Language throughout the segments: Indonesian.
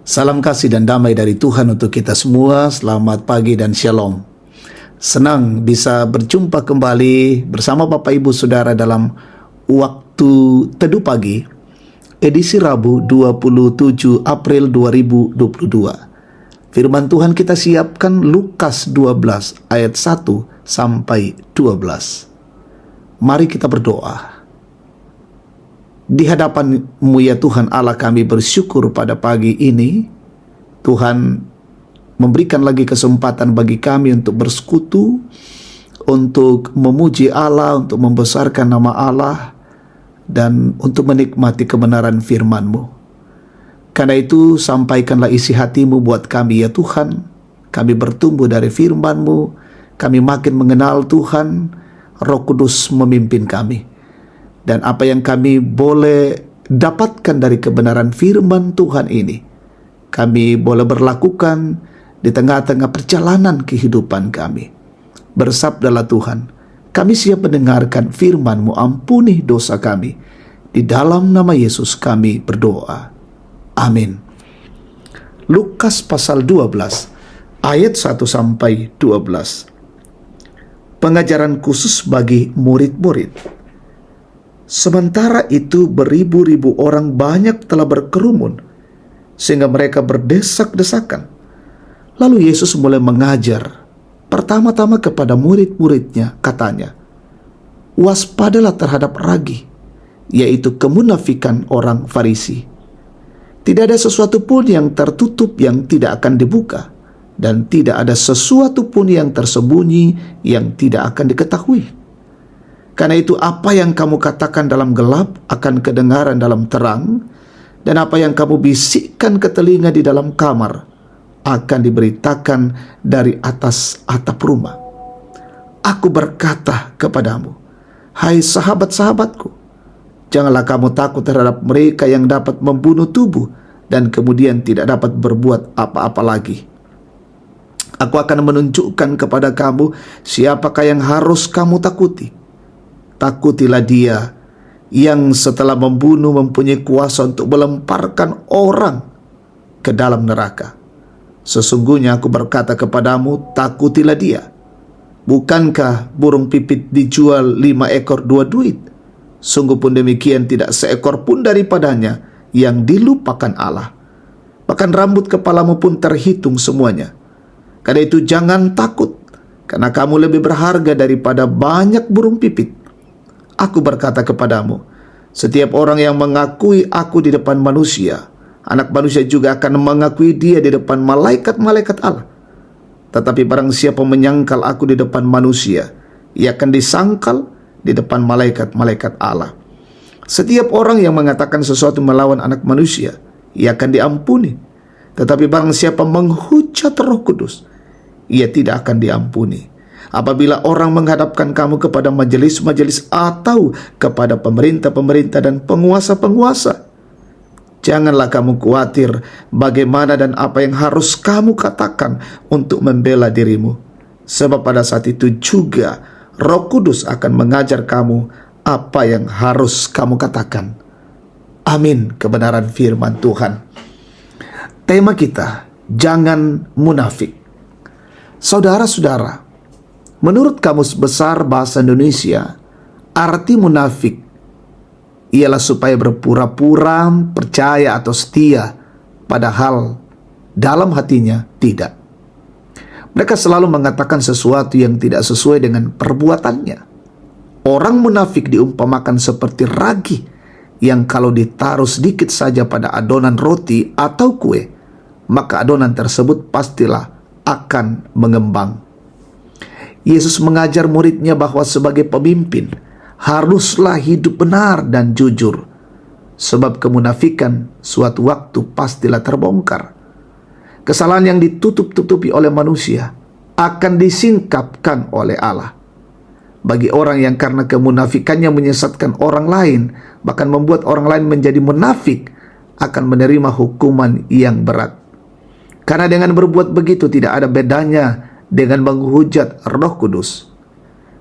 Salam kasih dan damai dari Tuhan untuk kita semua. Selamat pagi dan shalom. Senang bisa berjumpa kembali bersama Bapak Ibu Saudara dalam waktu teduh pagi, edisi Rabu 27 April 2022. Firman Tuhan kita siapkan Lukas 12 ayat 1 sampai 12. Mari kita berdoa. Di hadapan-Mu ya Tuhan Allah, kami bersyukur pada pagi ini Tuhan memberikan lagi kesempatan bagi kami untuk bersekutu, untuk memuji Allah, untuk membesarkan nama Allah, dan untuk menikmati kebenaran firman-Mu. Karena itu sampaikanlah isi hati-Mu buat kami ya Tuhan. Kami bertumbuh dari firman-Mu, kami makin mengenal Tuhan. Roh Kudus memimpin kami. Dan apa yang kami boleh dapatkan dari kebenaran firman Tuhan ini, kami boleh berlakukan di tengah-tengah perjalanan kehidupan kami. Bersabdalah Tuhan, kami siap mendengarkan firman-Mu, ampuni dosa kami. Di dalam nama Yesus kami berdoa. Amin. Lukas pasal 12 ayat 1 sampai 12. Pengajaran khusus bagi murid-murid. Sementara itu beribu-ribu orang banyak telah berkerumun, sehingga mereka berdesak-desakan. Lalu Yesus mulai mengajar, pertama-tama kepada murid-muridnya, katanya, waspadalah terhadap ragi, yaitu kemunafikan orang Farisi. Tidak ada sesuatu pun yang tertutup yang tidak akan dibuka, dan tidak ada sesuatu pun yang tersembunyi yang tidak akan diketahui. Karena itu apa yang kamu katakan dalam gelap akan kedengaran dalam terang, dan apa yang kamu bisikkan ke telinga di dalam kamar akan diberitakan dari atas atap rumah. Aku berkata kepadamu, hai sahabat-sahabatku, janganlah kamu takut terhadap mereka yang dapat membunuh tubuh dan kemudian tidak dapat berbuat apa-apa lagi. Aku akan menunjukkan kepada kamu siapakah yang harus kamu takuti. Takutilah dia yang setelah membunuh mempunyai kuasa untuk melemparkan orang ke dalam neraka. Sesungguhnya aku berkata kepadamu, takutilah dia. Bukankah burung pipit dijual 5 ekor 2 duit? Sungguh pun demikian tidak seekor pun daripadanya yang dilupakan Allah. Bahkan rambut kepalamu pun terhitung semuanya. Karena itu jangan takut, karena kamu lebih berharga daripada banyak burung pipit. Aku berkata kepadamu, setiap orang yang mengakui aku di depan manusia, anak manusia juga akan mengakui dia di depan malaikat-malaikat Allah. Tetapi barang siapa menyangkal aku di depan manusia, ia akan disangkal di depan malaikat-malaikat Allah. Setiap orang yang mengatakan sesuatu melawan anak manusia, ia akan diampuni. Tetapi barang siapa menghujat Roh Kudus, ia tidak akan diampuni. Apabila orang menghadapkan kamu kepada majelis-majelis atau kepada pemerintah-pemerintah dan penguasa-penguasa, janganlah kamu khawatir bagaimana dan apa yang harus kamu katakan untuk membela dirimu. Sebab pada saat itu juga Roh Kudus akan mengajar kamu apa yang harus kamu katakan. Amin. Kebenaran firman Tuhan. Tema kita, jangan munafik. Saudara-saudara, menurut Kamus Besar Bahasa Indonesia, arti munafik ialah supaya berpura-pura percaya atau setia, padahal dalam hatinya tidak. Mereka selalu mengatakan sesuatu yang tidak sesuai dengan perbuatannya. Orang munafik diumpamakan seperti ragi yang kalau ditaruh sedikit saja pada adonan roti atau kue, maka adonan tersebut pastilah akan mengembang. Yesus mengajar muridnya bahwa sebagai pemimpin haruslah hidup benar dan jujur, sebab kemunafikan suatu waktu pastilah terbongkar. Kesalahan yang ditutup-tutupi oleh manusia akan disingkapkan oleh Allah. Bagi orang yang karena kemunafikannya menyesatkan orang lain, bahkan membuat orang lain menjadi munafik, akan menerima hukuman yang berat. Karena dengan berbuat begitu tidak ada bedanya dengan menghujat Roh Kudus.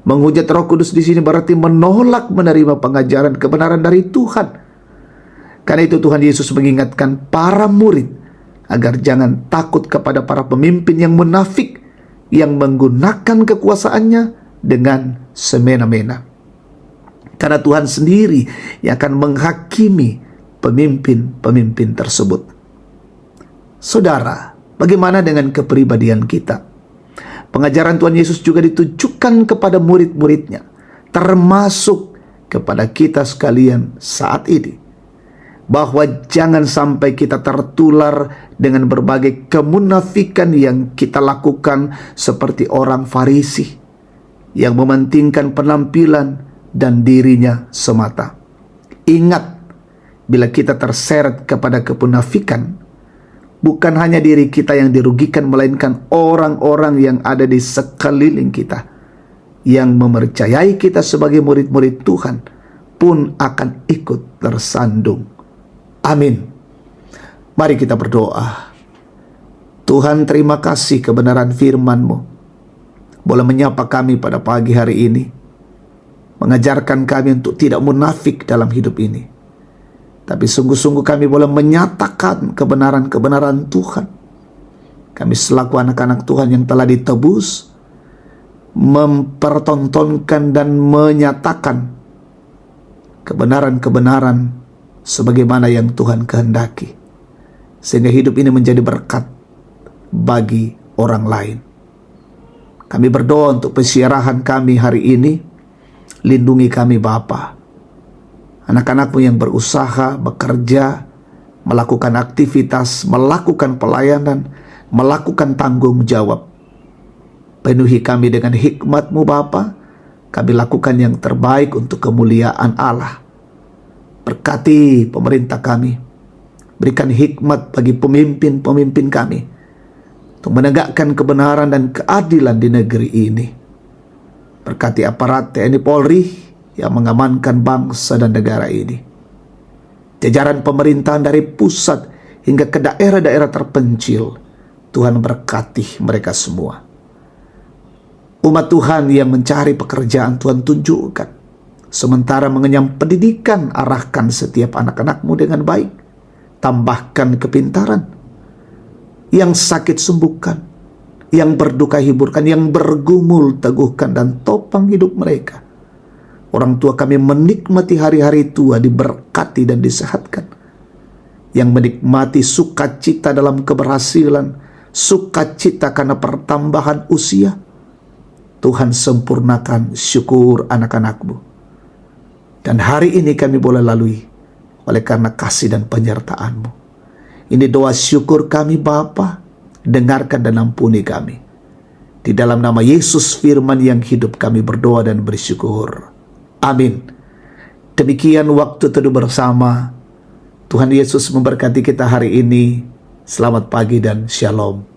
Menghujat Roh Kudus di sini berarti menolak menerima pengajaran kebenaran dari Tuhan. Karena itu Tuhan Yesus mengingatkan para murid agar jangan takut kepada para pemimpin yang munafik, yang menggunakan kekuasaannya dengan semena-mena. Karena Tuhan sendiri yang akan menghakimi pemimpin-pemimpin tersebut. Saudara, bagaimana dengan kepribadian kita? Pengajaran Tuhan Yesus juga ditujukan kepada murid-muridnya, termasuk kepada kita sekalian saat ini, bahwa jangan sampai kita tertular dengan berbagai kemunafikan yang kita lakukan seperti orang Farisi yang mementingkan penampilan dan dirinya semata. Ingat, bila kita terseret kepada kemunafikan, bukan hanya diri kita yang dirugikan, melainkan orang-orang yang ada di sekeliling kita, yang mempercayai kita sebagai murid-murid Tuhan pun akan ikut tersandung. Amin. Mari kita berdoa. Tuhan, terima kasih kebenaran firman-Mu boleh menyapa kami pada pagi hari ini, mengajarkan kami untuk tidak munafik dalam hidup ini, tapi sungguh-sungguh kami boleh menyatakan kebenaran-kebenaran Tuhan. Kami selaku anak-anak Tuhan yang telah ditebus, mempertontonkan dan menyatakan kebenaran-kebenaran sebagaimana yang Tuhan kehendaki, sehingga hidup ini menjadi berkat bagi orang lain. Kami berdoa untuk pensiarahan kami hari ini. Lindungi kami Bapa, anak-anak-Mu yang berusaha, bekerja, melakukan aktivitas, melakukan pelayanan, melakukan tanggung jawab. Penuhi kami dengan hikmat-Mu Bapa. Kami lakukan yang terbaik untuk kemuliaan Allah. Berkati pemerintah kami. Berikan hikmat bagi pemimpin-pemimpin kami untuk menegakkan kebenaran dan keadilan di negeri ini. Berkati aparat TNI Polri yang mengamankan bangsa dan negara ini. Jajaran pemerintahan dari pusat hingga ke daerah-daerah terpencil, Tuhan berkati mereka semua. Umat Tuhan yang mencari pekerjaan, Tuhan tunjukkan. Sementara mengenyam pendidikan, arahkan setiap anak-anak-Mu dengan baik. Tambahkan kepintaran. Yang sakit sembuhkan, yang berduka hiburkan, yang bergumul teguhkan, dan topang hidup mereka. Orang tua kami menikmati hari-hari tua, diberkati dan disehatkan. Yang menikmati sukacita dalam keberhasilan, sukacita karena pertambahan usia, Tuhan sempurnakan syukur anak-anak-Mu. Dan hari ini kami boleh lalui oleh karena kasih dan penyertaan-Mu. Ini doa syukur kami Bapa, dengarkan dan ampuni kami. Di dalam nama Yesus firman yang hidup kami berdoa dan bersyukur. Amin. Demikian waktu teduh bersama. Tuhan Yesus memberkati kita hari ini. Selamat pagi dan shalom.